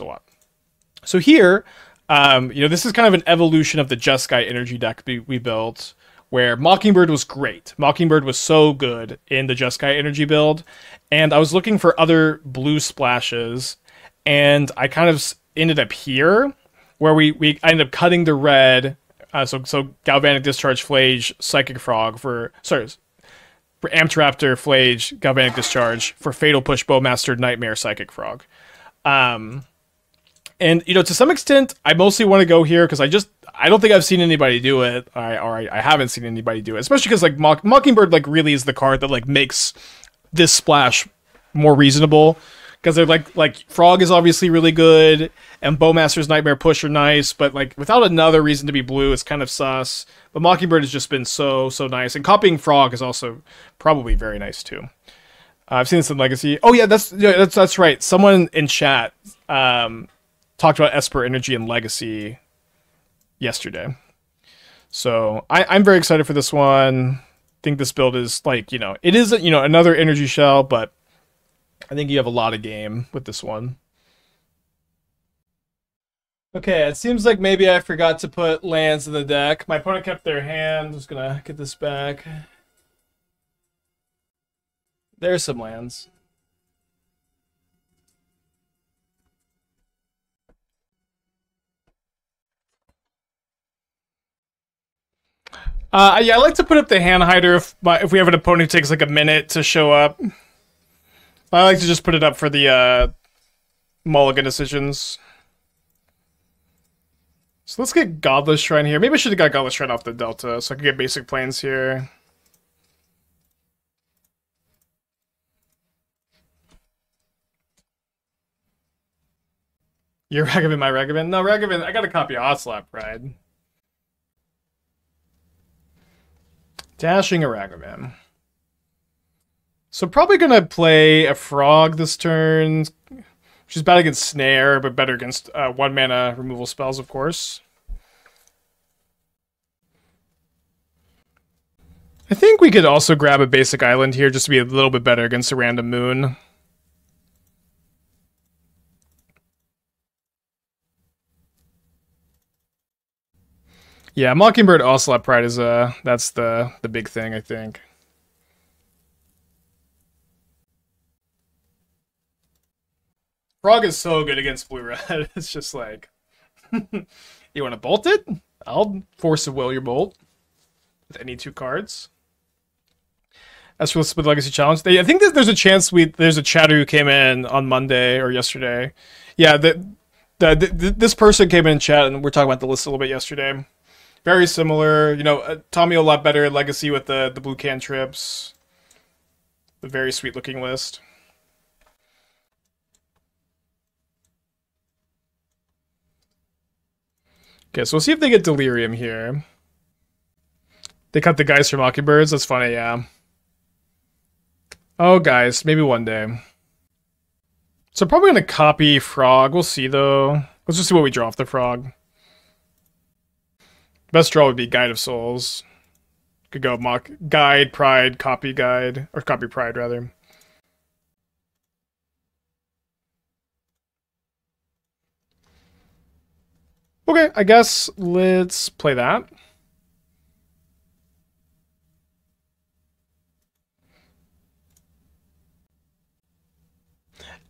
a lot. So here, you know, this is kind of an evolution of the Jeskai energy deck we built, where Mockingbird was great. Mockingbird was so good in the Jeskai energy build, and I was looking for other blue splashes, and I kind of ended up here, where we ended up cutting the red, so Galvanic Discharge, Flage, Psychic Frog for Amptraptor, Flage, Galvanic Discharge, for Fatal Push, Bowmaster, Nightmare, Psychic Frog. And, you know, to some extent, I mostly want to go here because I don't think I've seen anybody do it. I haven't seen anybody do it. Especially because, like, Mockingbird, like, really is the card that, like, makes this splash more reasonable. Because they're, like, Frog is obviously really good, and Bowmaster's Nightmare Push are nice, but, like, without another reason to be blue, it's kind of sus. But Mockingbird has just been so nice. And copying Frog is also probably very nice, too. I've seen this in Legacy. Oh, yeah, that's right. Someone in chat, talked about Esper energy and Legacy yesterday. So I'm very excited for this one. I think this build is like, you know, it is, you know, another energy shell, but I think you have a lot of game with this one. Okay, it seems like maybe I forgot to put lands in the deck. My opponent kept their hand. I'm just gonna get this back. There's some lands. Yeah, I like to put up the hand hider if we have an opponent who takes like a minute to show up. I like to just put it up for the mulligan decisions. So let's get Godless Shrine here. Maybe I should have got Godless Shrine off the Delta so I could get basic planes here. Your Ragavan, my Ragavan? No, Ragavan, I got a copy of Ocelot Pride. Dashing a Ragavan. So probably gonna play a Frog this turn, which is bad against Snare, but better against 1-mana removal spells, of course. I think we could also grab a basic island here just to be a little bit better against a random moon. Yeah, Mockingbird Ocelot Pride is that's the big thing, I think. Frog is so good against blue-red. It's just like, you want to bolt it? I'll force of will your bolt with any 2 cards. As for the Split Legacy Challenge, I think that there's a chance there's a chatter who came in on Monday or yesterday. Yeah, this person came in chat and we're talking about the list a little bit yesterday. Very similar, you know, Tommy a lot better at Legacy with the blue cantrips. The very sweet looking list. Okay, so we'll see if they get Delirium here. They cut the guys from Mockingbirds, that's funny, yeah. Oh, guys, maybe one day. So I'm probably gonna copy Frog, we'll see though. Let's just see what we draw off the Frog. Best draw would be Guide of Souls. Could go Guide, Pride, Copy Guide, or Copy Pride rather. Okay, I guess let's play that.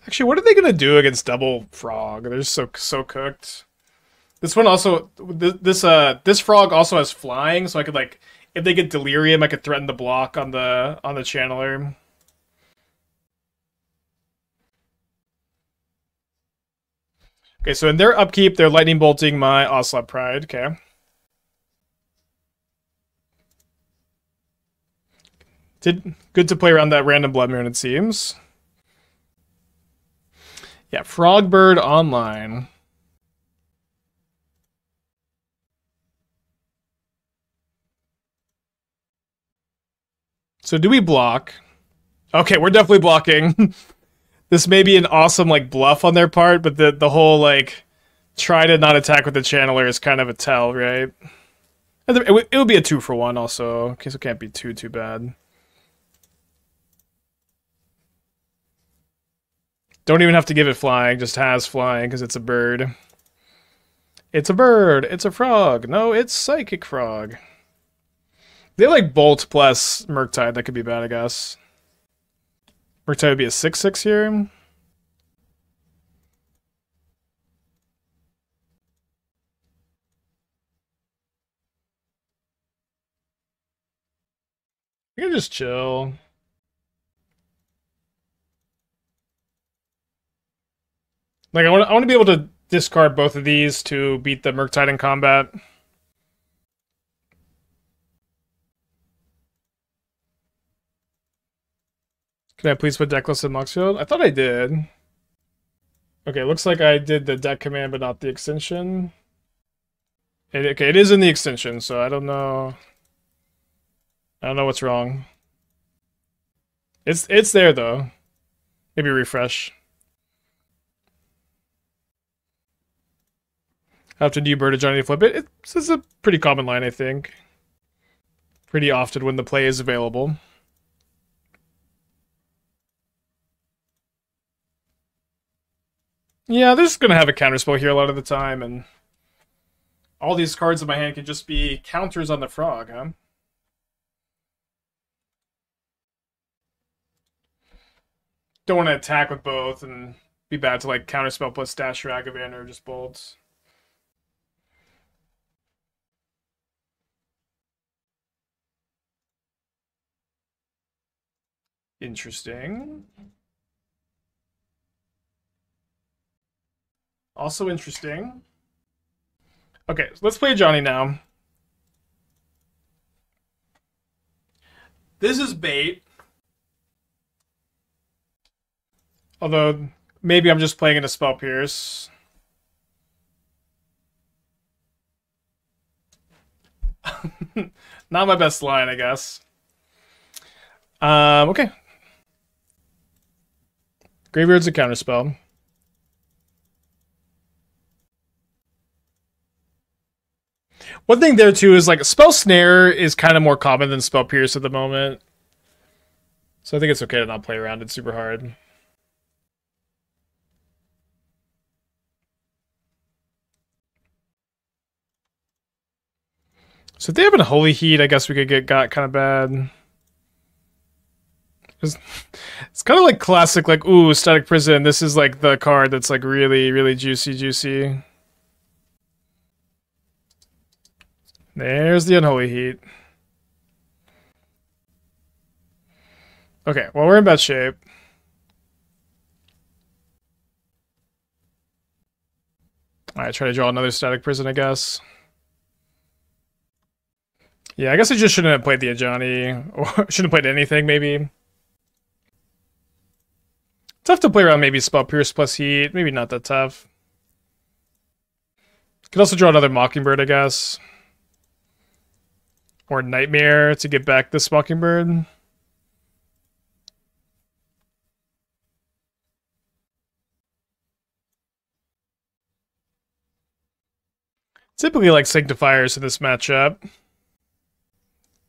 Actually, what are they gonna do against double Frog? They're just so cooked. This one also, this Frog also has flying, so I could like, if they get Delirium, I could threaten the block on the Channeler. Okay, so in their upkeep, they're lightning bolting my Ocelot Pride. Okay. Good to play around that random Blood Moon, it seems. Yeah, Frogbird online. So do we block? Okay, we're definitely blocking. This may be an awesome like bluff on their part, but the whole like try to not attack with the channeler is kind of a tell, right? It would be a 2-for-1 also. Okay, so it can't be too bad. Don't even have to give it flying, just has flying because it's a bird. It's a bird. It's a frog. No, it's Psychic Frog. They have like Bolt plus Murktide. That could be bad, I guess. Murktide would be a 6/6 here. You can just chill. Like I want to be able to discard both of these to beat the Murktide in combat. Can I please put Deckless in Moxfield? I thought I did. Okay, looks like I did the deck command, but not the extension. Okay, it is in the extension, so I don't know. I don't know what's wrong. It's there though. Maybe refresh. How often do you bird Ajani to flip it? It's a pretty common line, I think. Pretty often when the play is available. Yeah, they're just gonna have a counterspell here a lot of the time, and all these cards in my hand can just be counters on the frog, huh? Don't want to attack with both and be bad to like counterspell plus dash or Agavan or just bolts. Interesting. Also interesting. Okay, so let's play Ajani now. This is bait. Although, maybe I'm just playing into Spell Pierce. Not my best line, I guess. Okay. Graveyard's a counterspell. One thing there too is like Spell Snare is kind of more common than Spell Pierce at the moment. So I think it's okay to not play around it super hard. So if they have a Holy Heat, I guess we could got kind of bad. It's kind of like classic, like, ooh, Static Prison. This is like the card that's like really, really juicy. There's the Unholy Heat. Okay, well, we're in bad shape. Alright, try to draw another Static Prison, I guess. Yeah, I guess I just shouldn't have played the Ajani, or shouldn't have played anything, maybe. Tough to play around maybe Spell Pierce plus Heat, maybe not that tough. Could also draw another Mockingbird, I guess. Or Nightmare to get back this Mockingbird. Typically like Sanctifiers in this matchup. I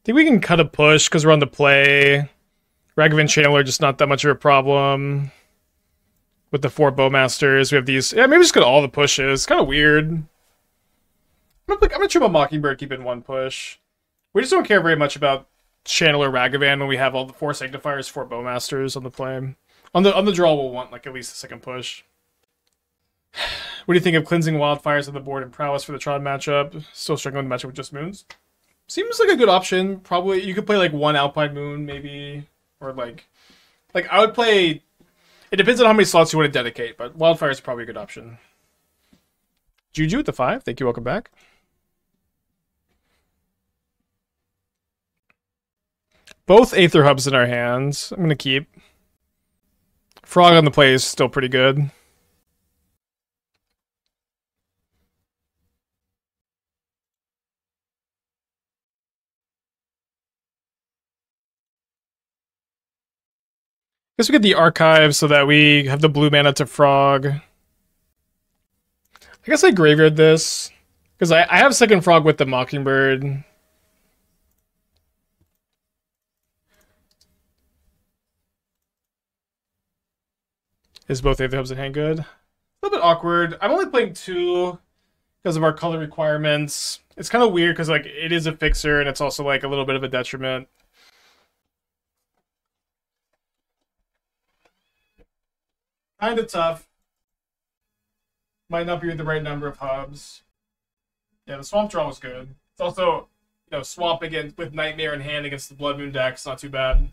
think we can cut a push because we're on the play. Ragavan Channeler just not that much of a problem. With the 4 Bowmasters, we have these. Yeah, maybe just got all the pushes. Kind of weird. I'm gonna trim a Mockingbird, keep it in 1 push. We just don't care very much about Channeler Ragavan when we have all the 4 Sanctifiers, 4 Bowmasters on the play. On the draw, we'll want like at least a second push. What do you think of Cleansing Wildfires on the board and Prowess for the Tron matchup? Still struggling with the matchup with just Moons. Seems like a good option. Probably you could play like 1 Alpine Moon maybe, or like I would play. It depends on how many slots you want to dedicate, but Wildfire is probably a good option. Juju with the 5. Thank you. Welcome back. Both Aether Hubs in our hands. I'm going to keep. Frog on the play is still pretty good. Guess we get the archive so that we have the blue mana to Frog. I guess I graveyard this. Because I have second Frog with the Mockingbird. Is both Aether Hubs in hand good? A little bit awkward. I'm only playing 2 because of our color requirements. It's kind of weird because like it is a fixer and it's also like a little bit of a detriment. Kind of tough. Might not be the right number of hubs. Yeah, the swamp draw was good. It's also, you know, swamp against with Nightmare in hand against the Blood Moon deck. It's not too bad.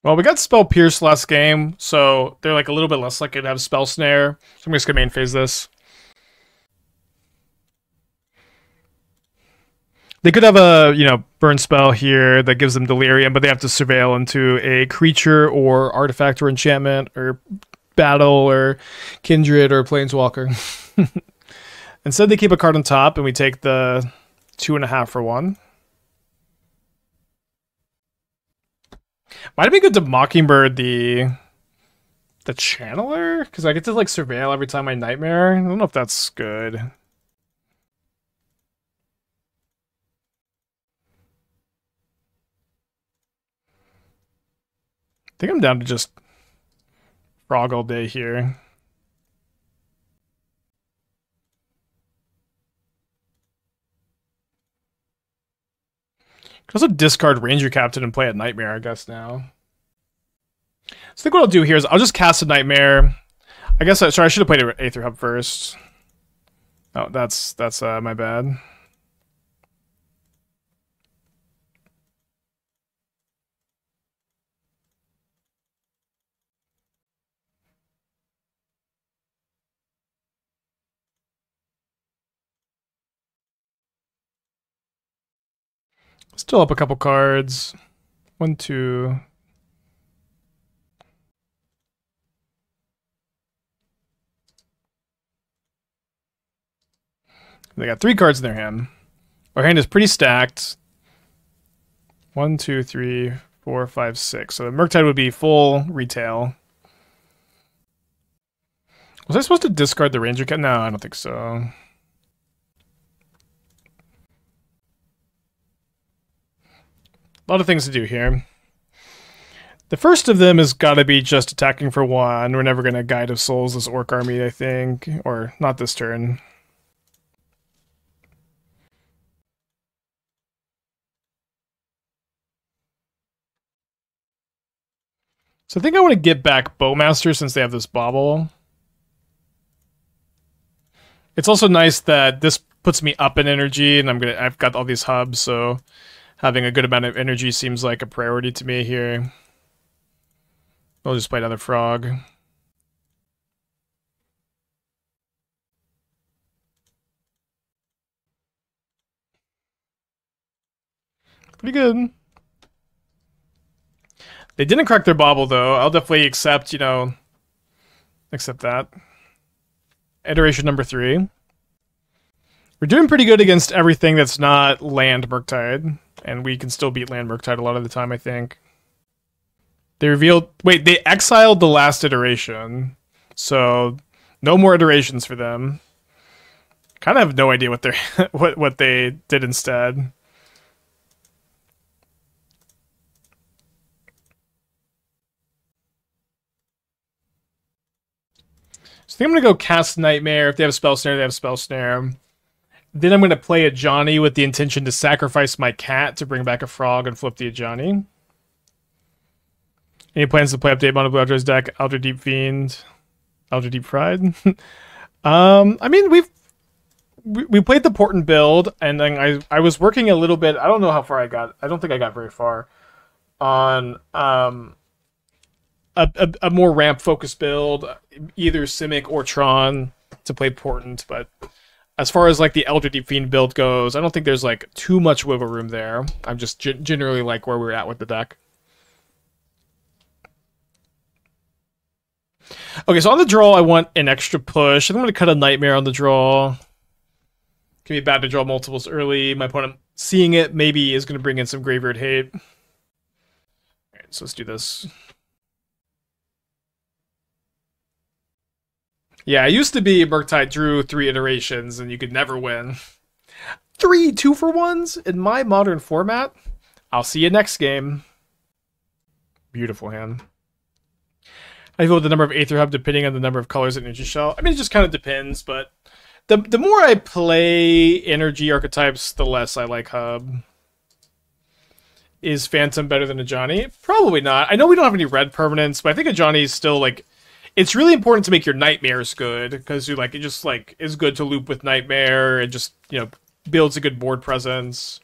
Well, we got Spell Pierce last game, so they're like a little bit less likely to have Spell Snare. So I'm just gonna main phase this. They could have a, you know, burn spell here that gives them delirium, but they have to surveil into a creature or artifact or enchantment or battle or kindred or planeswalker. Instead, they keep a card on top, and we take the 2.5 for 1. Might it be good to Mockingbird the Channeler? Because I get to like surveil every time I Nightmare. I don't know if that's good. I think I'm down to just frog all day here. Could also discard Ranger-Captain and play a Nightmare, I guess, now. So I think what I'll do here is I'll just cast a Nightmare. I guess, sorry, I should have played an Aether Hub first. Oh, that's my bad. Still up a couple cards. 1, 2. They got 3 cards in their hand. Our hand is pretty stacked. 1, 2, 3, 4, 5, 6. So the Murktide would be full retail. Was I supposed to discard the Ranger Cat? No, I don't think so. A lot of things to do here. The first of them has got to be just attacking for 1. We're never going to Guide of Souls this Orc army, I think. Or not this turn. So I think I want to get back Bowmasters since they have this bauble. It's also nice that this puts me up in energy, and I've got all these hubs, so having a good amount of energy seems like a priority to me here. I'll just play another frog. Pretty good. They didn't crack their bauble, though. I'll definitely accept, you know, accept that. Iteration number 3. We're doing pretty good against everything that's not land Murktide, and we can still beat land Murktide a lot of the time, I think. They revealed... Wait, they exiled the last iteration, so no more iterations for them. Kind of have no idea what they're what they did instead. So I think I'm going to go cast Nightmare. If they have a Spell Snare, they have a Spell Snare. Then I'm going to play Ajani with the intention to sacrifice my cat to bring back a frog and flip the Ajani. Any plans to play update Mono Blue Outdoors deck? Elder Deep Fiend? Elder Deep Pride? I mean, we played the Portent build, and then I was working a little bit. I don't know how far I got. I don't think I got very far on a more ramp focused build, either Simic or Tron to play Portent. But as far as like the Elder Deep Fiend build goes, I don't think there's like too much wiggle room there. I'm just generally like where we're at with the deck. Okay, so on the draw, I want an extra push. I think I'm going to cut a Nightmare on the draw. Can be bad to draw multiples early. My opponent, seeing it, maybe is going to bring in some Graveyard Hate. Alright, so let's do this. Yeah, it used to be Murktide drew 3 iterations and you could never win. 3 2-for-1s in my modern format? I'll see you next game. Beautiful hand. I vote the number of Aether Hub depending on the number of colors in Energy Shell. I mean, it just kind of depends, but the more I play energy archetypes, the less I like Hub. Is Phantom better than Ajani? Probably not. I know we don't have any red permanents, but I think Ajani is still, like... It's really important to make your Nightmares good, because you like it just, like, is good to loop with Nightmare, and just, you know, builds a good board presence.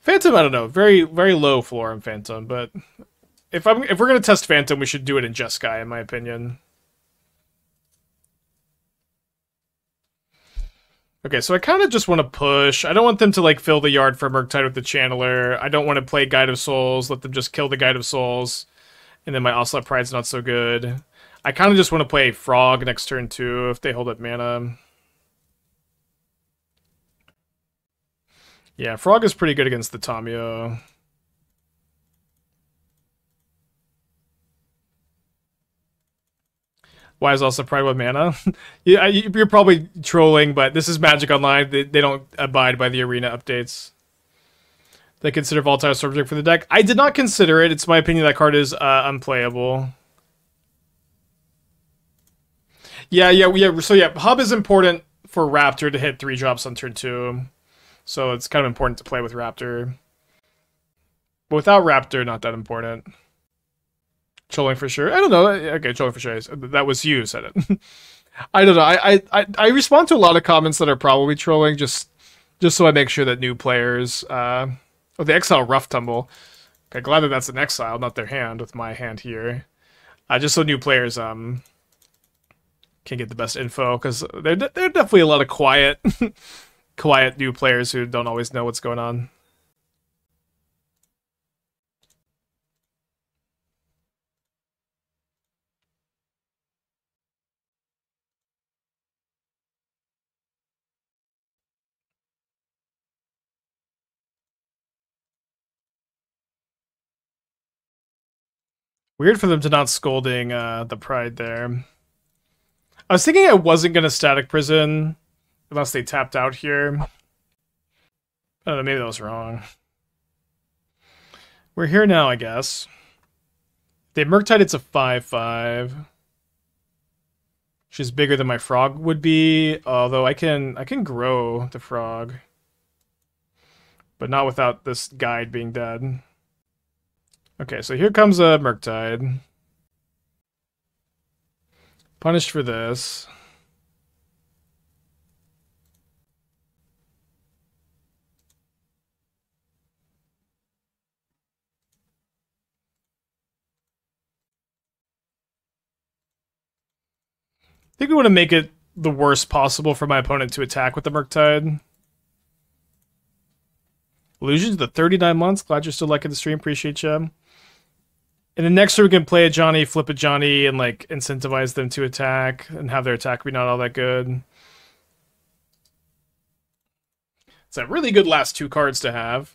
Phantom, I don't know. Very, very low floor on Phantom, but... If we're gonna test Phantom, we should do it in Jeskai, in my opinion. Okay, so I kind of just want to push. I don't want them to, like, fill the yard for Murktide with the Channeler. I don't want to play Guide of Souls, let them just kill the Guide of Souls. And then my Ocelot Pride's not so good. I kind of just want to play Frog next turn, too, if they hold up mana. Yeah, Frog is pretty good against the Tamio. Why is also Pride with mana? Yeah, you're probably trolling, but this is Magic Online. They don't abide by the arena updates. They consider Volatile Subject for the deck. I did not consider it. It's my opinion that card is unplayable. Yeah. So yeah, Hub is important for Raptor to hit 3 drops on turn 2. So it's kind of important to play with Raptor. But without Raptor, not that important. Trolling for sure. I don't know. Okay, trolling for sure. That was you who said it. I don't know. I respond to a lot of comments that are probably trolling just so I make sure that new players. Oh, the Exile Rough Tumble. Okay, glad that that's an Exile, not their hand. With my hand here, just so new players can get the best info, because there are definitely a lot of quiet new players who don't always know what's going on. Weird for them to not scolding the Pride there. I was thinking I wasn't going to Static Prison unless they tapped out here. I don't know, maybe that was wrong. We're here now, I guess. They Murktide, it's a 5/5. Which is bigger than my Frog would be, although I can grow the Frog. But not without this guide being dead. Okay, so here comes a Murktide. Punished for this. I think we want to make it the worst possible for my opponent to attack with the Murktide. Illusions, the 39 months. Glad you're still liking the stream. Appreciate you. And then next turn we can play Ajani, flip Ajani, and like incentivize them to attack and have their attack be not all that good. It's a really good last 2 cards to have.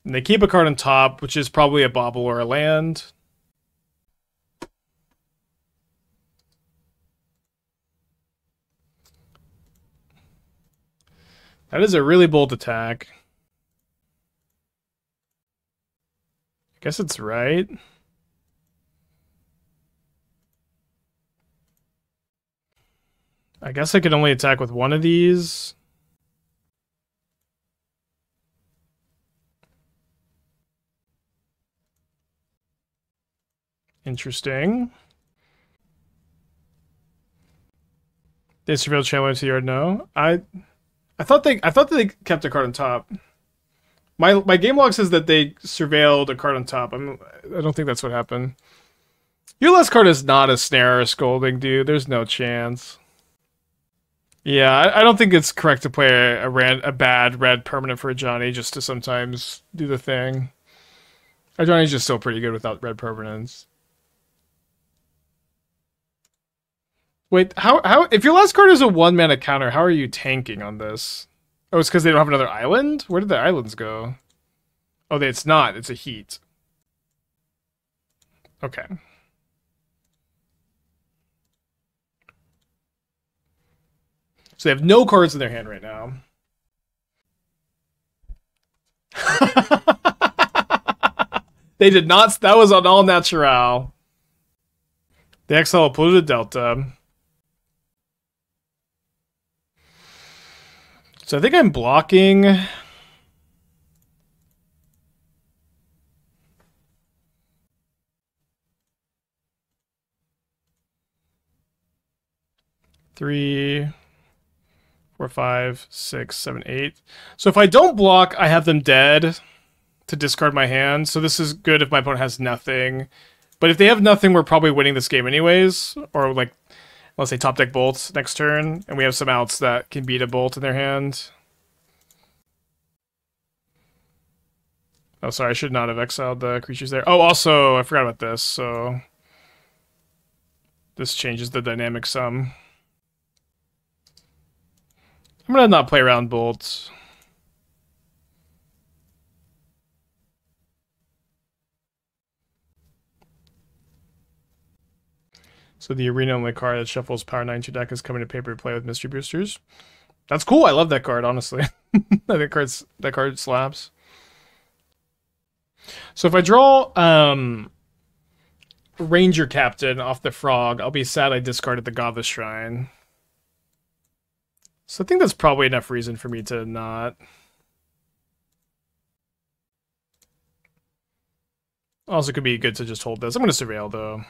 And they keep a card on top, which is probably a Bauble or a land. That is a really bold attack. I guess it's right. I guess I could only attack with one of these. Interesting. They surveilled Chandler to yard. No, I thought they kept a card on top. My game log says that they surveilled a card on top. I don't think that's what happened. Your last card is not a snare or a scolding, dude. There's no chance. Yeah, I don't think it's correct to play a bad red permanent for Ajani just to sometimes do the thing. Ajani's just still pretty good without red permanents. Wait, how if your last card is a 1-mana counter, how are you tanking on this? Oh, it's because they don't have another island? Where did the islands go? Oh, it's not. It's a heat. Okay. So they have no cards in their hand right now. They did not. That was on all natural. They exile a Polluted Delta. So I think I'm blocking. Three, 4, 5, 6, 7, 8. So if I don't block, I have them dead to discard my hand. So this is good if my opponent has nothing. But if they have nothing, we're probably winning this game anyways. Or like, let's say top deck bolts next turn, and we have some outs that can beat a bolt in their hand. Oh, sorry, I should not have exiled the creatures there. Oh, also, I forgot about this, so this changes the dynamic some. I'm gonna not play around bolts. So the arena only card that shuffles Power 9 to deck is coming to paper to play with Mystery Boosters. That's cool. I love that card, honestly. I think that card slaps. So if I draw Ranger-Captain off the Frog, I'll be sad I discarded the Godless Shrine. So I think that's probably enough reason for me to not. Also could be good to just hold this. I'm going to Surveil, though.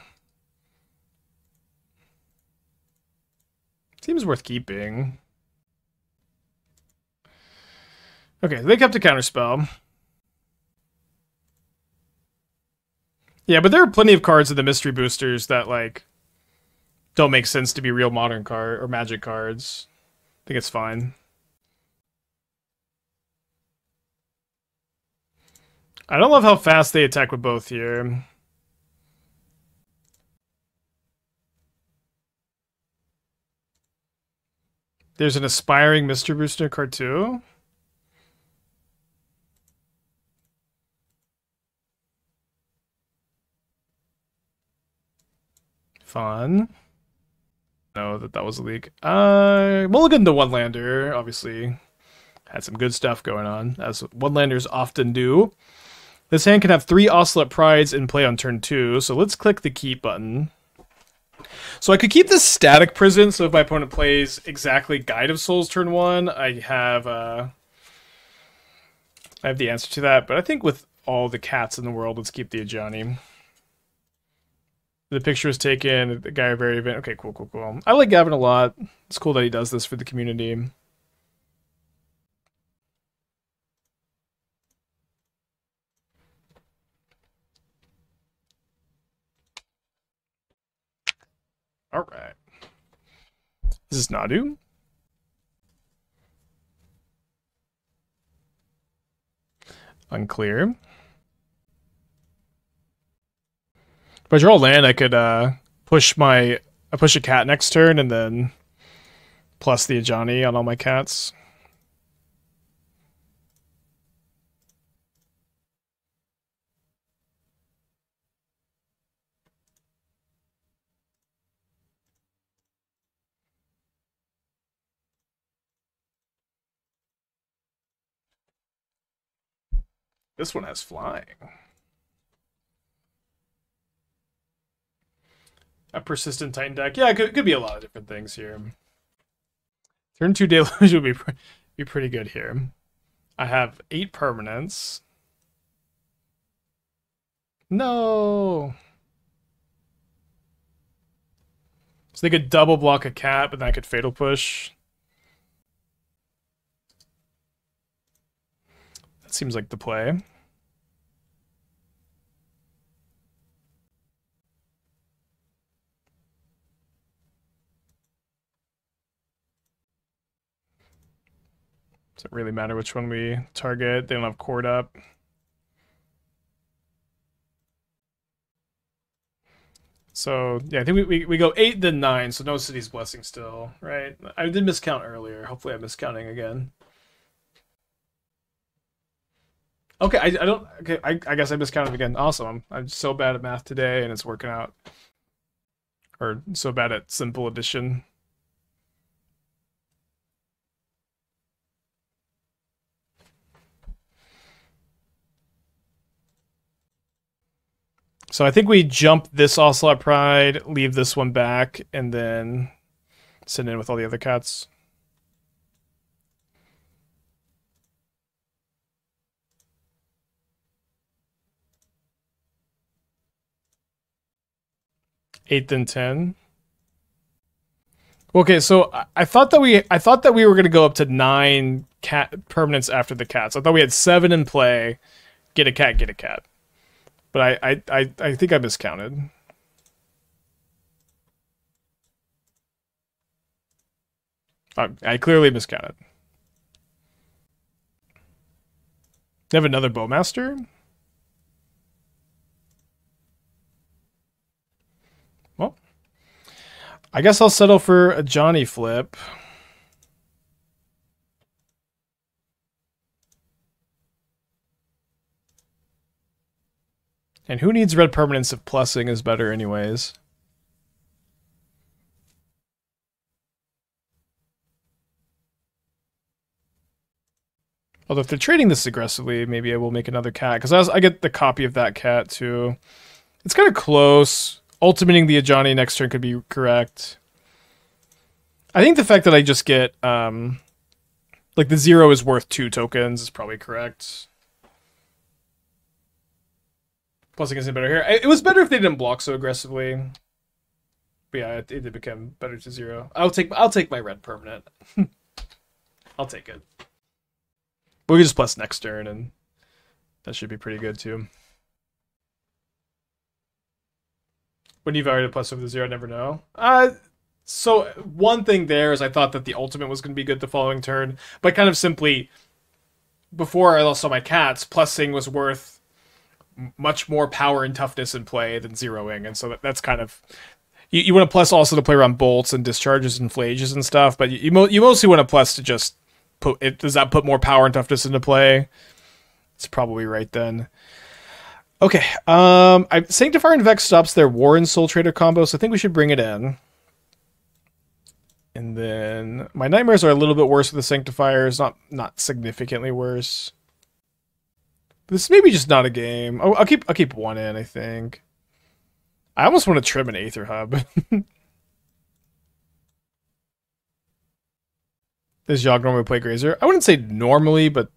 Seems worth keeping. Okay, they kept a counterspell. Yeah, but there are plenty of cards in the Mystery Boosters that, like, don't make sense to be real Modern card or Magic cards. I think it's fine. I don't love how fast they attack with both here. There's an Aspiring Mystery Booster card too. Fun. No, that was a leak. Mulligan the one-lander, obviously. Had some good stuff going on, as one-landers often do. This hand can have 3 Ocelot Prides in play on turn 2, so let's click the keep button. So I could keep this Static Prison, so if my opponent plays exactly Guide of Souls turn 1, I have the answer to that, but I think with all the cats in the world, let's keep the Ajani. The picture was taken, the guy very event. Okay, cool. I like Gavin a lot. It's cool that he does this for the community. Alright. This is Nadu. Unclear. If I draw land, I could push a cat next turn and then plus the Ajani on all my cats. This one has flying. A Persistent Titan deck. Yeah, it could be a lot of different things here. Turn 2 Deluge would be pretty good here. I have 8 permanents. No! So they could double block a cat, but then I could Fatal Push. That seems like the play. Does it really matter which one we target? They don't have Cord up. So, yeah, I think we go 8 then 9, so no City's Blessing still, right? I did miscount earlier. Hopefully I'm miscounting again. Okay, I don't... Okay, I guess I miscounted again. Awesome. I'm so bad at math today, and it's working out. Or so bad at simple addition. So I think we jump this Ocelot Pride, leave this one back, and then send in with all the other cats. Eighth and 10. Okay, so I thought that we were gonna go up to 9 cat permanents after the cats. I thought we had 7 in play. Get a cat, get a cat. But I think I miscounted. I clearly miscounted. They have another Bowmaster? Well, I guess I'll settle for a Ajani flip. And who needs red permanents if plussing is better anyways? Although if they're trading this aggressively, maybe I will make another cat. Because I get the copy of that cat too. It's kind of close. Ultimating the Ajani next turn could be correct. I think the fact that I just get, like the 0 is worth 2 tokens is probably correct. Plussing isn't better here. It was better if they didn't block so aggressively. But yeah, it did become better to 0. I'll take my red permanent. I'll take it. But we can just plus next turn, and that should be pretty good too. When you've already plus over the 0, I never know. So one thing there is I thought that the ultimate was going to be good the following turn, but kind of simply before I lost all my cats, plussing was worth much more power and toughness in play than zeroing, and so that's kind of you want to plus also to play around bolts and discharges and flages and stuff, but you mostly want to plus to just put it. Does that put more power and toughness into play? It's probably right then. Okay, Sanctifier and Vec stops their War and Soul Trader combo, so I think we should bring it in. And then my nightmares are a little bit worse with the Sanctifiers, not significantly worse. This is maybe just not a game. I'll keep one in, I think. I almost want to trim an Aether Hub. Does Yogg normally play Grazer? I wouldn't say normally, but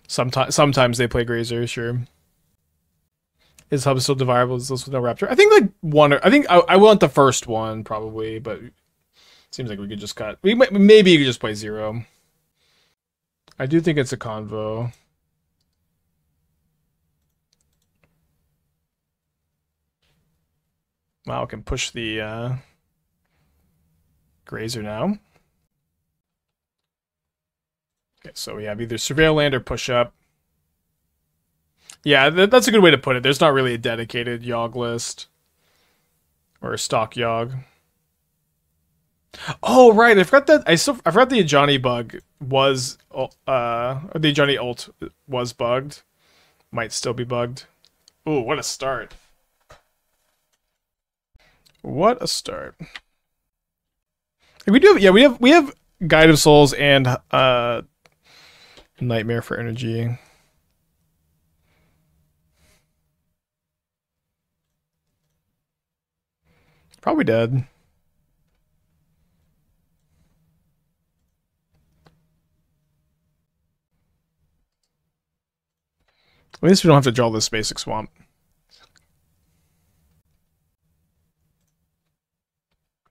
sometimes they play Grazer, sure. Is Hub still desirable? Is this with no Raptor? I think like one. I think I want the first one probably, but it seems like we could just cut. Maybe you could just play 0. I do think it's a convo. Wow, I can push the Grazer now. Okay, so we have either Surveil Land or Push Up. Yeah, that's a good way to put it. There's not really a dedicated Yogg list. Or a stock Yogg. Oh, right. I forgot the Ajani bug was... or the Ajani ult was bugged. Might still be bugged. Ooh, what a start. What a start. We have Guide of Souls and Nightmare for energy. Probably dead. At least we don't have to draw this basic swamp.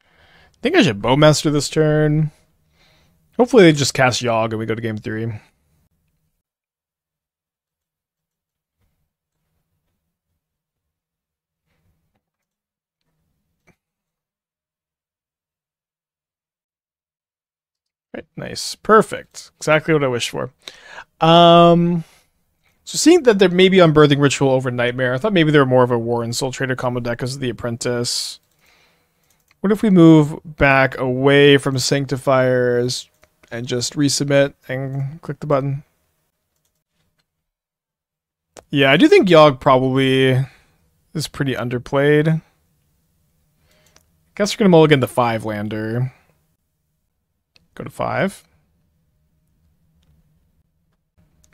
I think I should Bowmaster this turn. Hopefully they just cast Yogg and we go to game 3. Right, nice. Perfect. Exactly what I wished for. So seeing that there may be Unbirthing Ritual over Nightmare, I thought maybe they were more of a War and Soul Trader combo deck because of the Apprentice. What if we move back away from Sanctifiers and just resubmit and click the button? Yeah, I do think Yogg probably is pretty underplayed. Guess we're going to mulligan the 5-lander. Go to 5.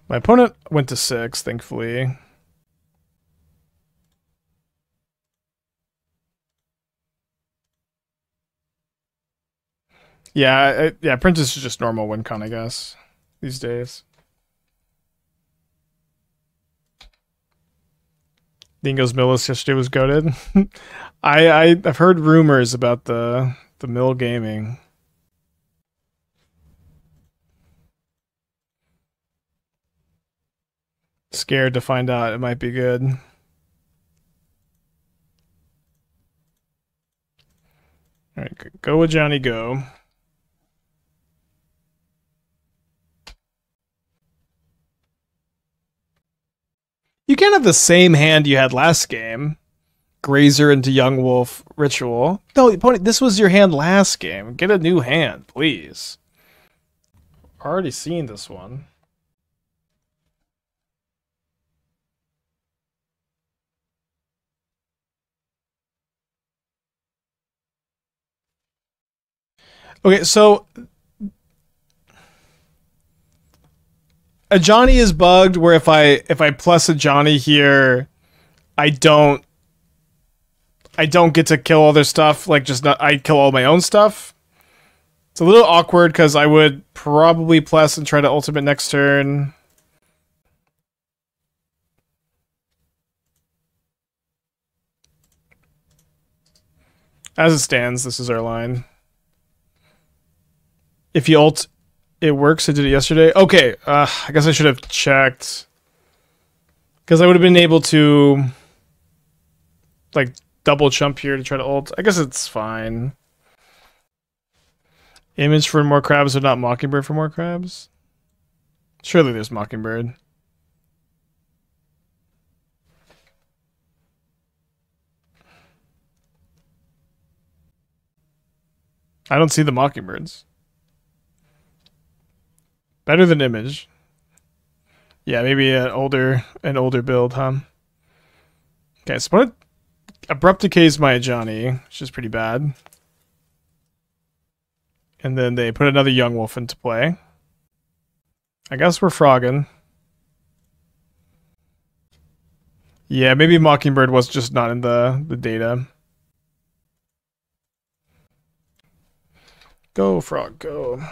My opponent went to 6, thankfully. Yeah, yeah. Apprentice is just normal win con, I guess, these days. Dingo's Mill yesterday was goated. I've heard rumors about the Mill gaming. Scared to find out. It might be good. All right, go with Johnny. Go. You can't have the same hand you had last game. Grazer into Young Wolf Ritual. No, Pony, this was your hand last game. Get a new hand, please. Already seen this one. Okay, so Ajani is bugged where if I plus Ajani here, I don't get to kill all their stuff, like just not I kill all my own stuff. It's a little awkward because I would probably plus and try to ultimate next turn. As it stands, this is our line. If you ult, it works. I did it yesterday. Okay, I guess I should have checked. Because I would have been able to like double jump here to try to ult. I guess it's fine. Image for more crabs or not Mockingbird for more crabs? Surely there's Mockingbird. I don't see the Mockingbirds. Better than Image. Yeah, maybe an older build, huh? Okay, so what Abrupt Decays my Ajani, which is pretty bad. And then they put another Young Wolf into play. I guess we're frogging. Yeah, maybe Mockingbird was just not in the data. Go, frog, go.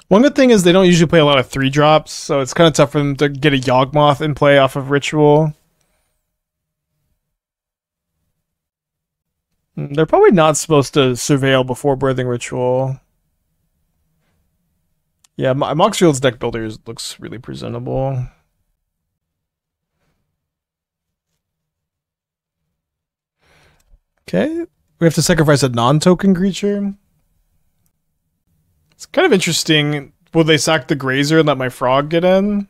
One good thing is they don't usually play a lot of 3-drops, so it's kind of tough for them to get a Yawgmoth in play off of Ritual. They're probably not supposed to surveil before Birthing Ritual. Yeah, Moxfield's deck builder looks really presentable. Okay, we have to sacrifice a non-token creature. It's kind of interesting. Will they sack the Grazer and let my Frog get in?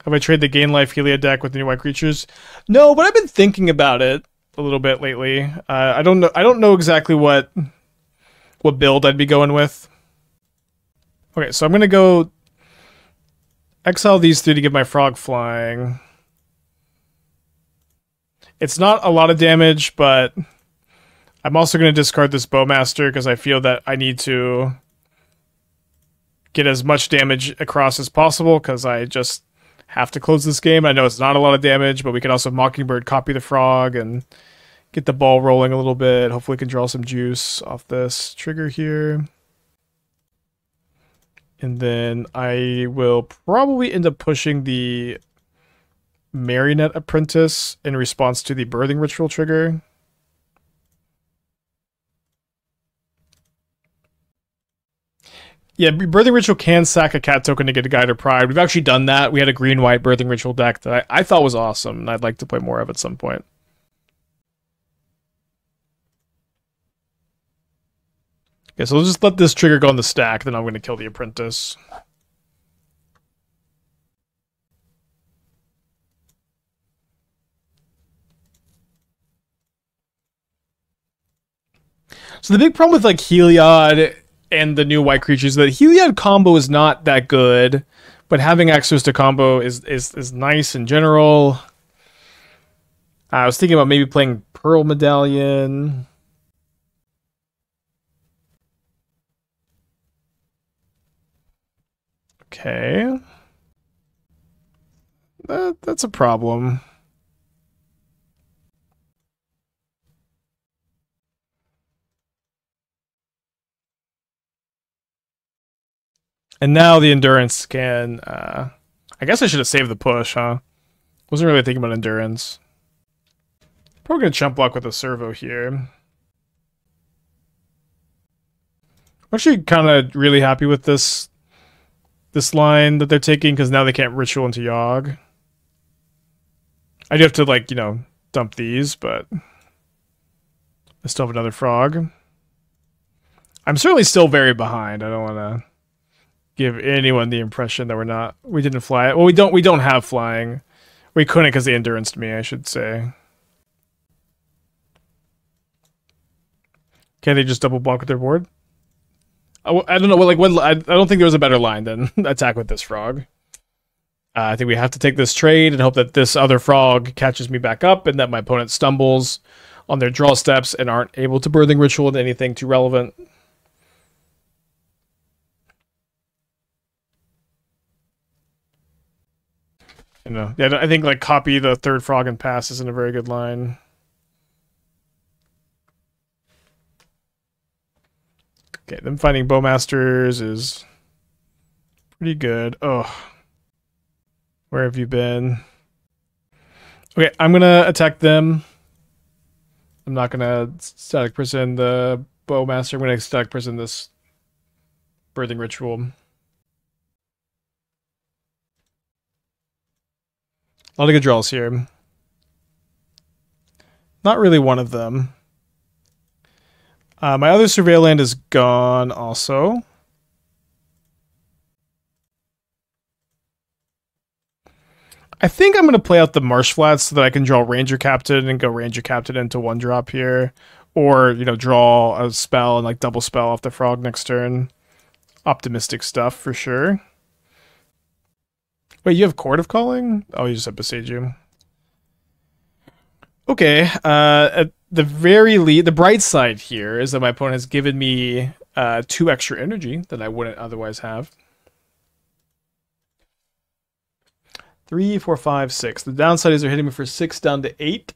Have I traded the Gain Life Helia deck with the new white creatures? No, but I've been thinking about it a little bit lately. I don't know exactly what build I'd be going with. Okay, so I'm gonna go exile these 3 to give my Frog flying. It's not a lot of damage, but I'm also going to discard this Bowmaster because I feel that I need to get as much damage across as possible because I just have to close this game. I know it's not a lot of damage, but we can also Mockingbird copy the Frog and get the ball rolling a little bit. Hopefully we can draw some juice off this trigger here. And then I will probably end up pushing the Marionette Apprentice in response to the Birthing Ritual trigger. Yeah, Birthing Ritual can sack a cat token to get a Guide or Pride. We've actually done that. We had a green-white Birthing Ritual deck that I thought was awesome, and I'd like to play more of at some point. Okay, so let's just let this trigger go on the stack, then I'm going to kill the Apprentice. So the big problem with like Heliod and the new white creatures, that Heliod combo is not that good, but having access to combo is nice in general. I was thinking about maybe playing Pearl Medallion. Okay. that's a problem. And now the endurance can... I guess I should have saved the push, huh? Wasn't really thinking about endurance. Probably going to chump block with a servo here. I'm actually kind of really happy with this line that they're taking, because now they can't ritual into Yogg. I do have to, like, you know, dump these, but I still have another frog. I'm certainly still very behind. I don't want to give anyone the impression that we didn't fly it. Well, we don't have flying. We couldn't because they enduranced me, I should say. Can they just double block with their board? I don't know. I don't think there was a better line than attack with this frog. I think we have to take this trade and hope that this other frog catches me back up and that my opponent stumbles on their draw steps and aren't able to Birthing Ritual into anything too relevant. You know, yeah, I think like copy the third frog and pass isn't a very good line. Okay, them finding Bowmasters is pretty good. Oh, where have you been? Okay, I'm gonna attack them. I'm not gonna static prison the Bowmaster. I'm gonna static prison this Birthing Ritual. A lot of good draws here. Not really one of them. My other Surveil land is gone also. I think I'm going to play out the Marsh Flats so that I can draw Ranger-Captain and go Ranger-Captain into 1-drop here. Or, you know, draw a spell and like double spell off the frog next turn. Optimistic stuff for sure. Wait, you have Chord of Calling? Oh, you just have Besiju. Okay, at the very least, the bright side here is that my opponent has given me 2 extra energy that I wouldn't otherwise have. 3, 4, 5, 6. The downside is they're hitting me for 6 down to 8.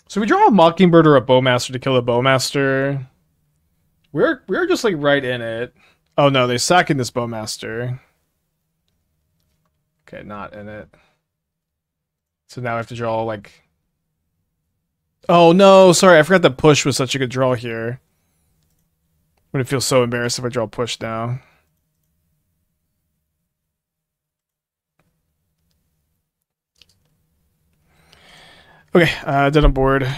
So we draw a Mockingbird or a Bowmaster to kill a Bowmaster. We're just like right in it. Oh no, they're sacking this Bowmaster. Okay, not in it. So now I have to draw like... Oh no, sorry, I forgot that push was such a good draw here. I'm gonna feel so embarrassed if I draw push now. Okay, dead on board.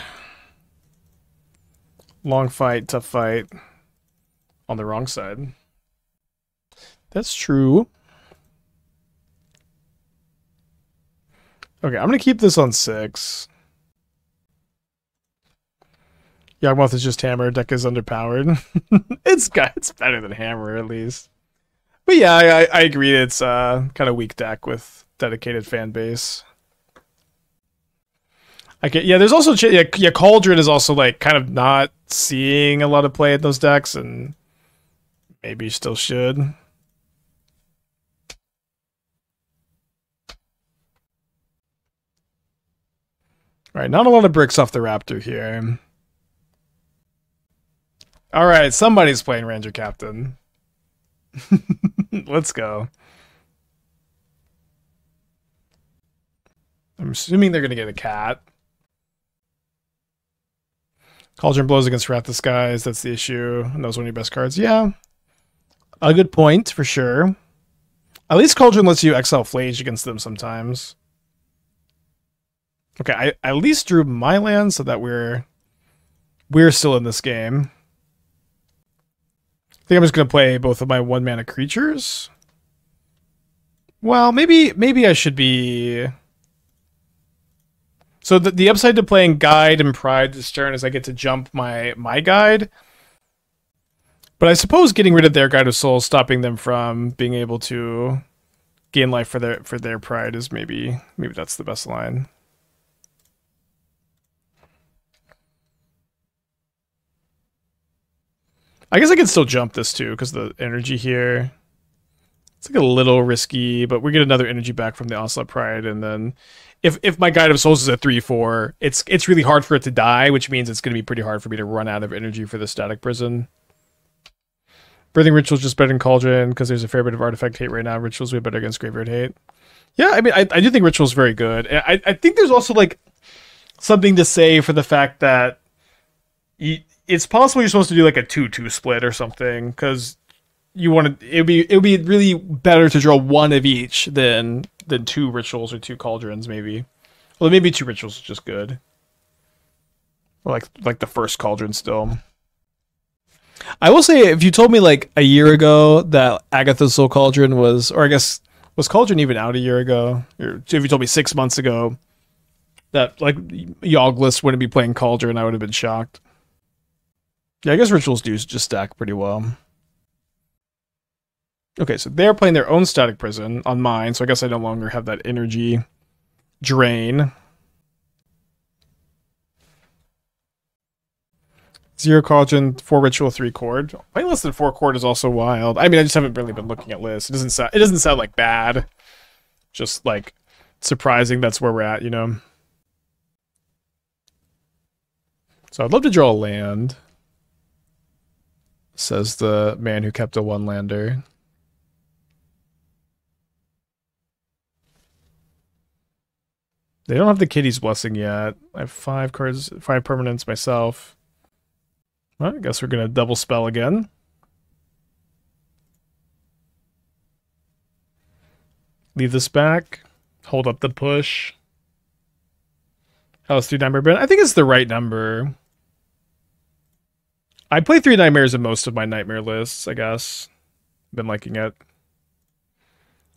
Long fight, tough fight. On the wrong side. That's true. Okay, I'm gonna keep this on 6. Yawgmoth is just hammer. Deck is underpowered. It's better than hammer at least. But yeah, I agree. It's kind of weak deck with dedicated fan base. Yeah, there's also Cauldron is also like kind of not seeing a lot of play in those decks, and maybe you still should. All right, not a lot of bricks off the Raptor here. All right, somebody's playing Ranger-Captain. Let's go. I'm assuming they're going to get a cat. Cauldron blows against Wrath of Skies. That's the issue. And that was one of your best cards. Yeah. A good point, for sure. At least Cauldron lets you exile Flage against them sometimes. Okay, I at least drew my land so that we're still in this game. I think I'm just going to play both of my 1-mana creatures. Well, maybe I should be... So the upside to playing Guide and Pride this turn is I get to jump my Guide. But I suppose getting rid of their Guide of Souls, stopping them from being able to gain life for their Pride is maybe that's the best line. I guess I can still jump this too, because the energy here. It's like a little risky, but we get another energy back from the Ocelot Pride, and then if my Guide of Souls is a 3/4, it's really hard for it to die, which means it's going to be pretty hard for me to run out of energy for the Static Prison. Birthing Ritual's just better than Cauldron, because there's a fair bit of artifact hate right now. Ritual's way better against Graveyard hate. Yeah, I mean, I do think Ritual's very good. And I think there's also, like, something to say for the fact that it's possible you're supposed to do, like, a 2-2 split or something, because you want to, it would be really better to draw one of each than 2 Rituals or 2 Cauldrons, maybe. Well, maybe 2 Rituals is just good. Or like the first Cauldron still. I will say, if you told me like a year ago that Agatha's Soul Cauldron was, or I guess, was Cauldron even out a year ago? Or if you told me 6 months ago that like Yogless wouldn't be playing Cauldron, I would have been shocked. Yeah, I guess Rituals do just stack pretty well. Okay, so they're playing their own Static Prison on mine, so I guess I no longer have that energy drain. 0 Cauldron, 4 Ritual, 3 Chord. Playing less than 4 Chord is also wild. I mean, I just haven't really been looking at lists. It doesn't sound like bad. Just like surprising that's where we're at, you know. So I'd love to draw a land, says the man who kept a 1-lander. They don't have the Kitty's Blessing yet. I have 5 cards, 5 permanents myself. Well, I guess we're going to double spell again. Leave this back. Hold up the push. How's 3 Nightmare been? I think it's the right number. I play 3 Nightmares in most of my Nightmare lists, I guess. Been liking it.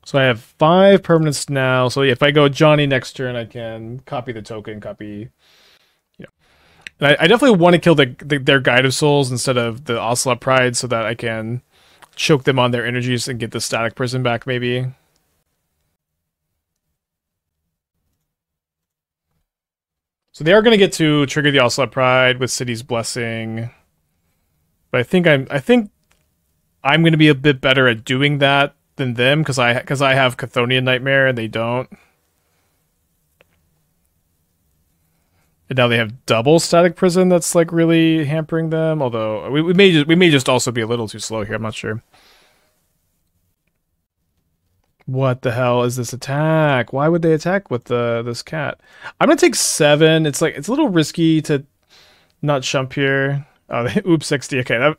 So I have 5 permanents now. So if I go Ajani next turn, I can copy the token, copy... You know. And I definitely want to kill their Guide of Souls instead of the Ocelot Pride so that I can choke them on their energies and get the Static Prison back, maybe. So they are going to get to trigger the Ocelot Pride with City's Blessing. But I think I'm going to be a bit better at doing that than them because I have Chthonian Nightmare and they don't. And now they have double Static Prison that's like really hampering them. Although we may just also be a little too slow here. I'm not sure. What the hell is this attack? Why would they attack with this cat? I'm gonna take 7. It's like it's a little risky to not jump here. Oh, oops, 60. Okay,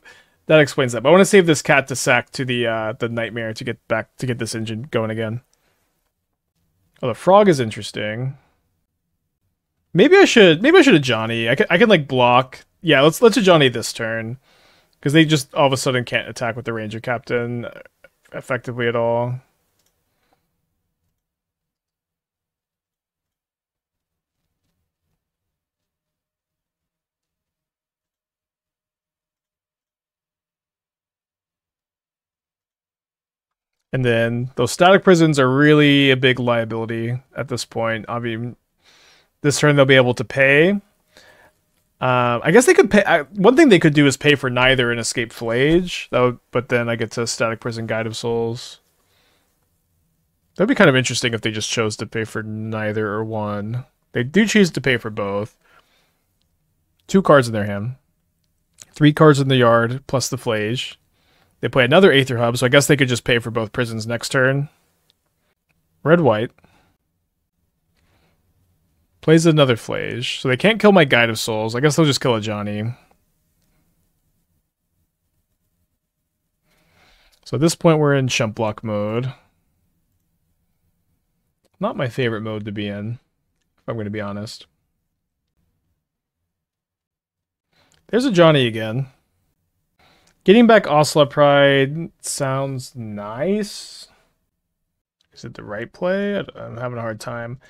that explains that. But I want to save this cat to sack to the nightmare to get this engine going again. Oh, the frog is interesting. Maybe I should Ajani. I can like block. Yeah, let's Ajani this turn because they just all of a sudden can't attack with the Ranger-Captain effectively at all. And then those Static Prisons are really a big liability at this point. I mean, this turn they'll be able to pay. I guess they could pay. One thing they could do is pay for neither and escape Flage. But then I get to Static Prison Guide of Souls. That'd be kind of interesting if they just chose to pay for neither or one. They do choose to pay for both. 2 cards in their hand. 3 cards in the yard plus the Flage. They play another Aether Hub, so I guess they could just pay for both prisons next turn. Red-white. Plays another Flage, so they can't kill my Guide of Souls. I guess they'll just kill Ajani. So at this point we're in Chump Block mode. Not my favorite mode to be in, if I'm going to be honest. There's Ajani again. Getting back Ocelot Pride sounds nice. Is it the right play? I'm having a hard time.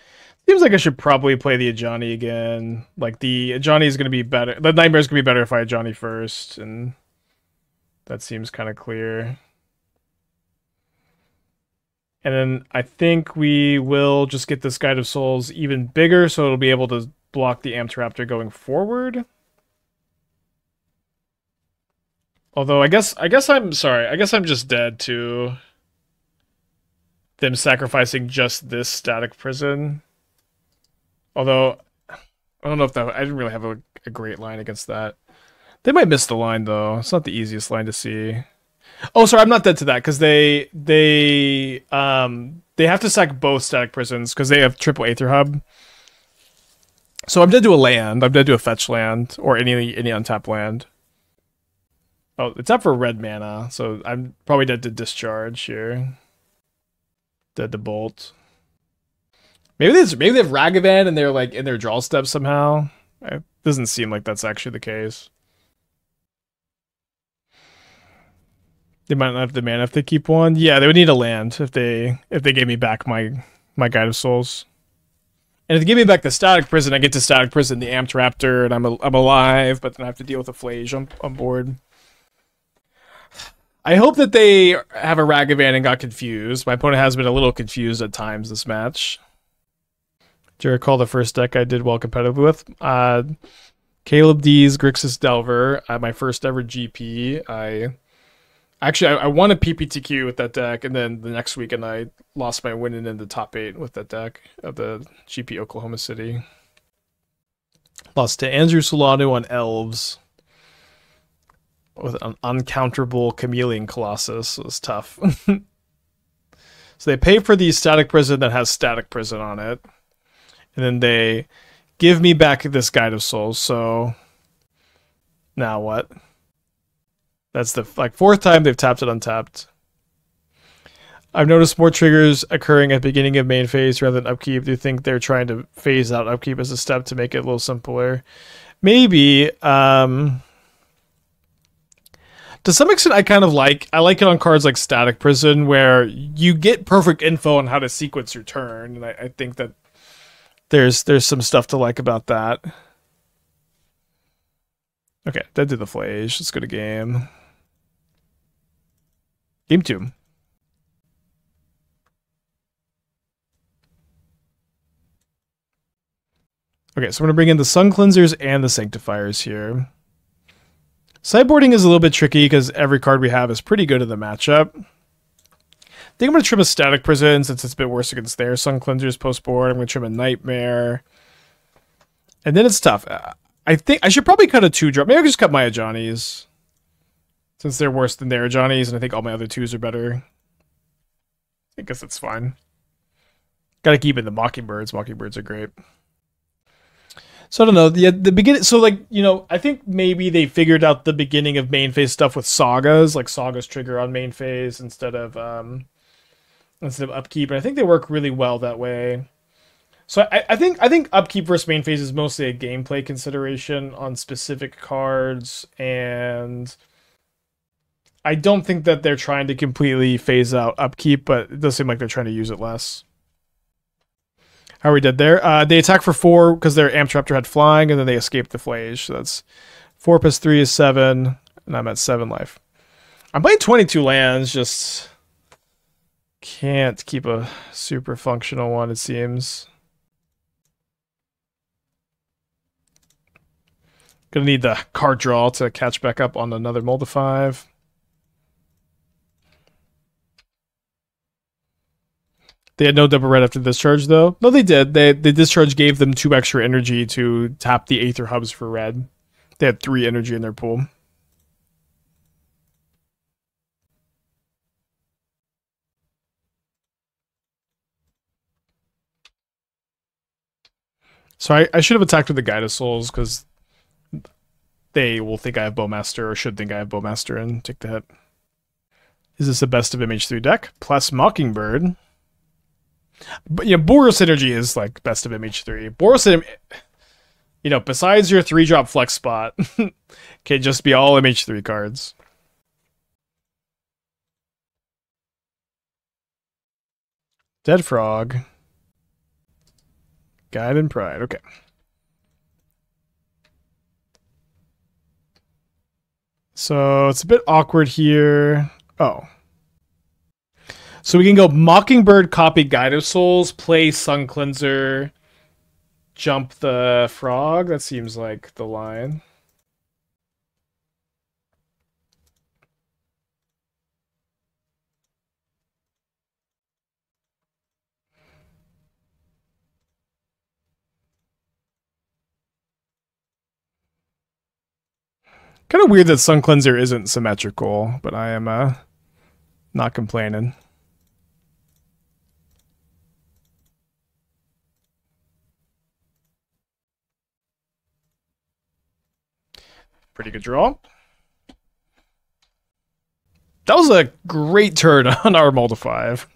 Seems like I should probably play the Ajani again. Like, the Ajani is going to be better. The Nightmare is going to be better if I Ajani first, and that seems kind of clear. And then I think we will just get this Guide of Souls even bigger, so it'll be able to block the Amped Raptor going forward. Although I guess I'm sorry. I guess I'm just dead to them sacrificing just this static prison. Although I don't know if that I didn't really have a great line against that. They might miss the line though. It's not the easiest line to see. Oh, sorry, I'm not dead to that because they have to sack both static prisons because they have triple Aether Hub. So I'm dead to a land. I'm dead to a fetch land or any untapped land. Oh, it's up for red mana, so I'm probably dead to discharge here. Dead to bolt. Maybe they have Ragavan and they're like in their draw step somehow. It doesn't seem like that's actually the case. They might not have the mana if they keep one. Yeah, they would need a land if they gave me back my Guide of Souls. And if they give me back the Static Prison, I get to Static Prison the Amped Raptor, and I'm alive, but then I have to deal with a Flage on board. I hope that they have a Ragavan and got confused. My opponent has been a little confused at times this match. Do you recall the first deck I did well competitively with? Caleb D's Grixis Delver, my first ever GP. I won a PPTQ with that deck, and then the next weekend I lost my winning in the top 8 with that deck of the GP Oklahoma City. Lost to Andrew Solano on Elves with an uncounterable Chameleon Colossus. It was tough. So they pay for the Static Prison that has Static Prison on it, and then they give me back this Guide of Souls. So now what? That's the fourth time they've tapped it untapped. I've noticed more triggers occurring at the beginning of main phase rather than upkeep. Do you think they're trying to phase out upkeep as a step to make it a little simpler? Maybe. To some extent, I like it on cards like Static Prison, where you get perfect info on how to sequence your turn, and I think that there's some stuff to like about that. Okay, dead to the Flage. Let's go to game. Game 2. Okay, so I'm going to bring in the Suncleansers and the Sanctifiers here. Sideboarding is a little bit tricky because every card we have is pretty good in the matchup. I think I'm going to trim a Static Prison since it's a bit worse against their Suncleansers post-board. I'm going to trim a Nightmare. And then it's tough. I think I should probably cut a 2-drop. Maybe I'll just cut my Ajanis, since they're worse than their Ajanis, and I think all my other 2s are better. I guess that's fine. Gotta keep in the Mockingbirds. Mockingbirds are great. So I don't know. The beginning. So I think maybe they figured out the beginning of main phase stuff with sagas, like sagas trigger on main phase instead of upkeep, and I think they work really well that way. So I think upkeep versus main phase is mostly a gameplay consideration on specific cards, and I don't think that they're trying to completely phase out upkeep, but it does seem like they're trying to use it less. How are we dead there? They attack for 4 because their Amped Raptor had flying, and then they escaped the Flage. So that's 4 plus 3 is 7, and I'm at 7 life. I'm playing 22 lands, just can't keep a super functional one, it seems. Gonna need the card draw to catch back up on another Mold of 5. They had no double red after discharge, though. No, they did. The discharge gave them 2 extra energy to tap the Aether Hubs for red. They had 3 energy in their pool. So I should have attacked with the Guide of Souls, because they will think I have Bowmaster, or should think I have Bowmaster, and take the hit. Is this the best of MH3 deck? Plus Mockingbird. But yeah, Boros Energy is like best of MH3. Boros, besides your 3-drop flex spot, can just be all MH3 cards. Dead Frog. Guide and Pride. Okay. So it's a bit awkward here. Oh. So we can go Mockingbird, copy Guide of Souls, play Suncleanser, jump the Frog. That seems like the line. Kind of weird that Suncleanser isn't symmetrical, but I am not complaining. Pretty good draw. That was a great turn on our Multi-5.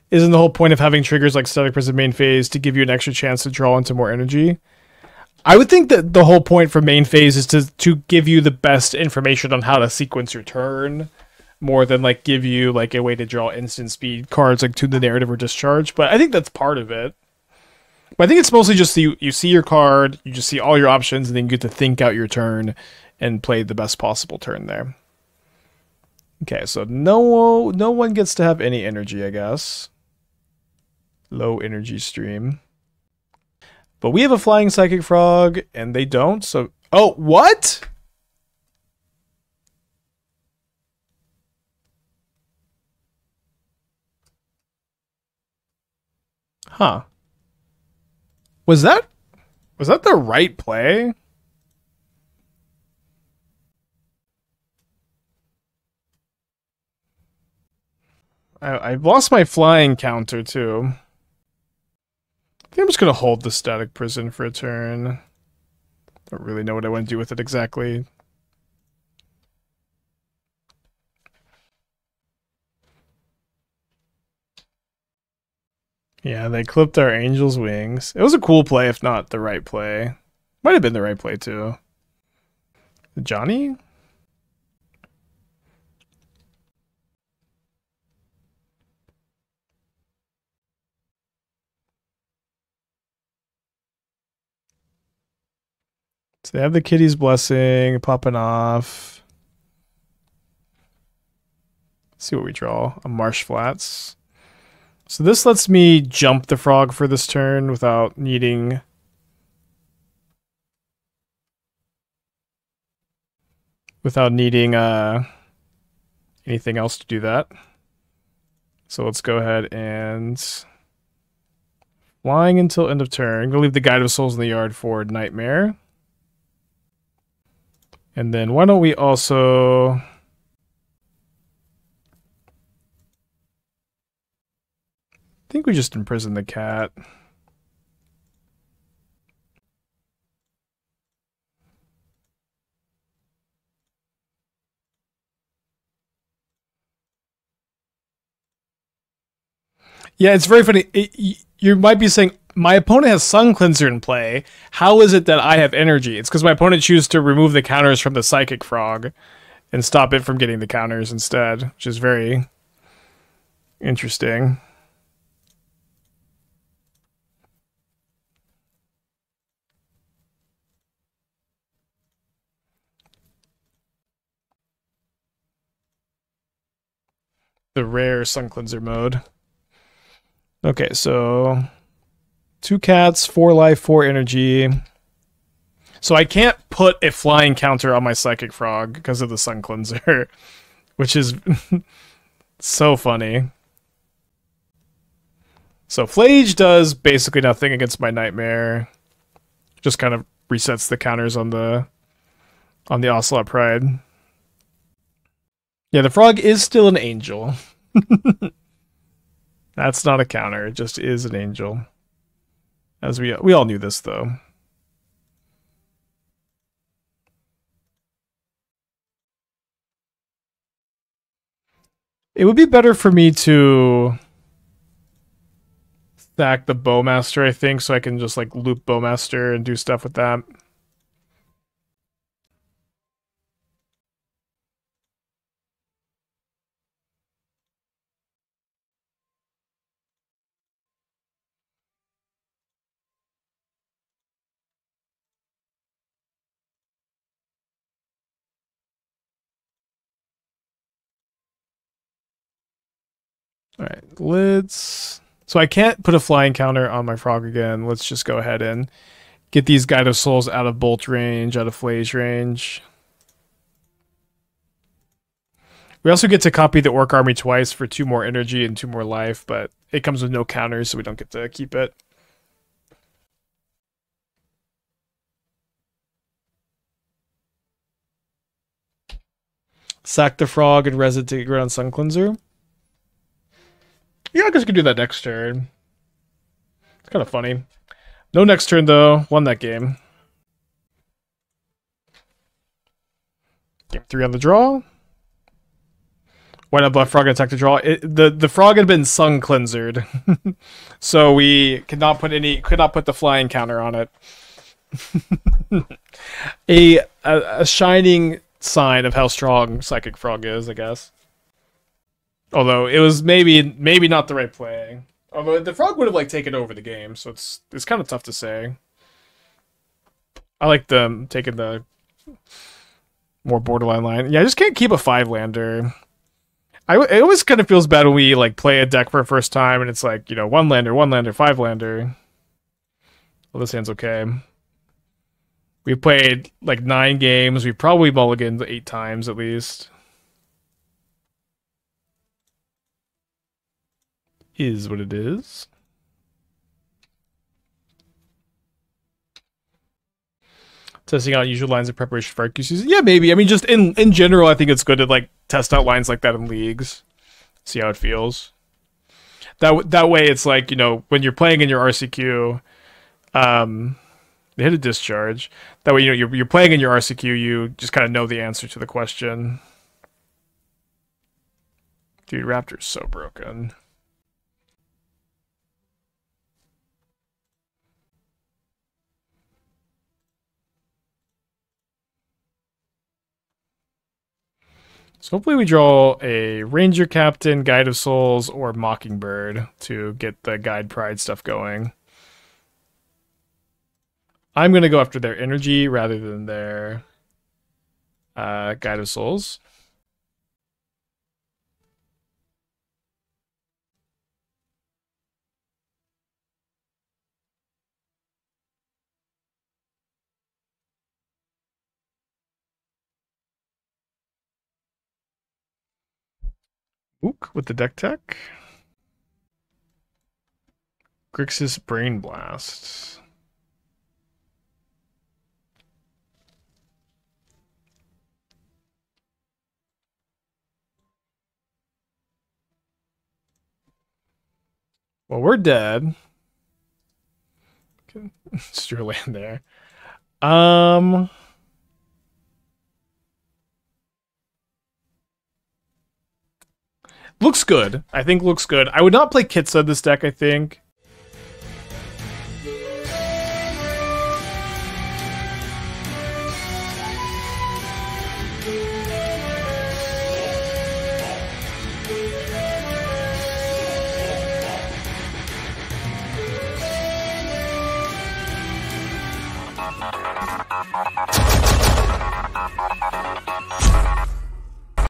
Isn't the whole point of having triggers like Static Prison main phase to give you an extra chance to draw into more energy? I would think that the whole point for main phase is to give you the best information on how to sequence your turn, more than like give you like a way to draw instant speed cards like to the narrative or discharge. But I think that's part of it. But I think it's mostly just you see your card, you just see all your options, and then you get to think out your turn and play the best possible turn there. Okay, so no one gets to have any energy, I guess. Low energy stream. But we have a flying psychic frog, and they don't, so... Oh, what? Huh. Was that the right play? I've lost my flying counter, too. I think I'm just going to hold the Static Prison for a turn. Don't really know what I want to do with it exactly. Yeah, they clipped our Angel's Wings. It was a cool play, if not the right play. Might have been the right play, too. Ajani? So they have the Kitty's Blessing popping off. Let's see what we draw. A Marsh Flats. So this lets me jump the frog for this turn without needing... anything else to do that. So let's go ahead and... Flying until end of turn. I'm going to leave the Guide of Souls in the yard for Nightmare. And then why don't we also... I think we just imprison the cat. Yeah, it's very funny. You might be saying, my opponent has Suncleanser in play. How is it that I have energy? It's because my opponent chooses to remove the counters from the Psychic Frog and stop it from getting the counters instead, which is very interesting. The rare Suncleanser mode. Okay, so 2 cats, 4 life, 4 energy. So I can't put a flying counter on my Psychic Frog because of the Suncleanser, which is so funny. So Flage does basically nothing against my Nightmare. Just kind of resets the counters on the Ocelot Pride. Yeah, the frog is still an angel. That's not a counter, it just is an angel. As we all knew this, though. It would be better for me to stack the Bowmaster, I think, so I can just like loop Bowmaster and do stuff with that. Alright, lids. So I can't put a flying counter on my frog again. Let's just go ahead and get these Guide of Souls out of bolt range, out of Flage range. We also get to copy the Orc Army twice for 2 more energy and 2 more life, but it comes with no counters, so we don't get to keep it. Sack the Frog and Resident to get around Suncleanser. Yeah, I guess we could do that next turn. It's kind of funny. No next turn, though. Won that game. Game 3 on the draw. Why not Blood Frog attack the draw? The frog had been Suncleansered. So we could not put the flying counter on it. a shining sign of how strong Psychic Frog is, I guess. Although it was maybe not the right play. Although the frog would have like taken over the game, so it's kind of tough to say. I like them taking the more borderline line. Yeah, I just can't keep a 5-lander. It always kind of feels bad when we like play a deck for the first time and it's like, you know, 1-lander, 1-lander, 5-lander. Well, this hand's okay. We've played like 9 games. We've probably mulliganed 8 times at least. Is what it is. Testing out usual lines of preparation for arc uses. Yeah, maybe. I mean, just in general, I think it's good to like test out lines like that in leagues. See how it feels. That way, it's like, you know, when you're playing in your RCQ, they hit a discharge. That way, you know, you're playing in your RCQ, you just kind of know the answer to the question. Dude, Raptor's so broken. So hopefully we draw a Ranger-Captain, Guide of Souls, or Mockingbird to get the Guide Pride stuff going. I'm going to go after their energy rather than their Guide of Souls. Ook with the deck tech. Grixis Brain Blast. Well, we're dead. Just drew a land there. Looks good. I think looks good. I would not play Kitsa this deck, I think.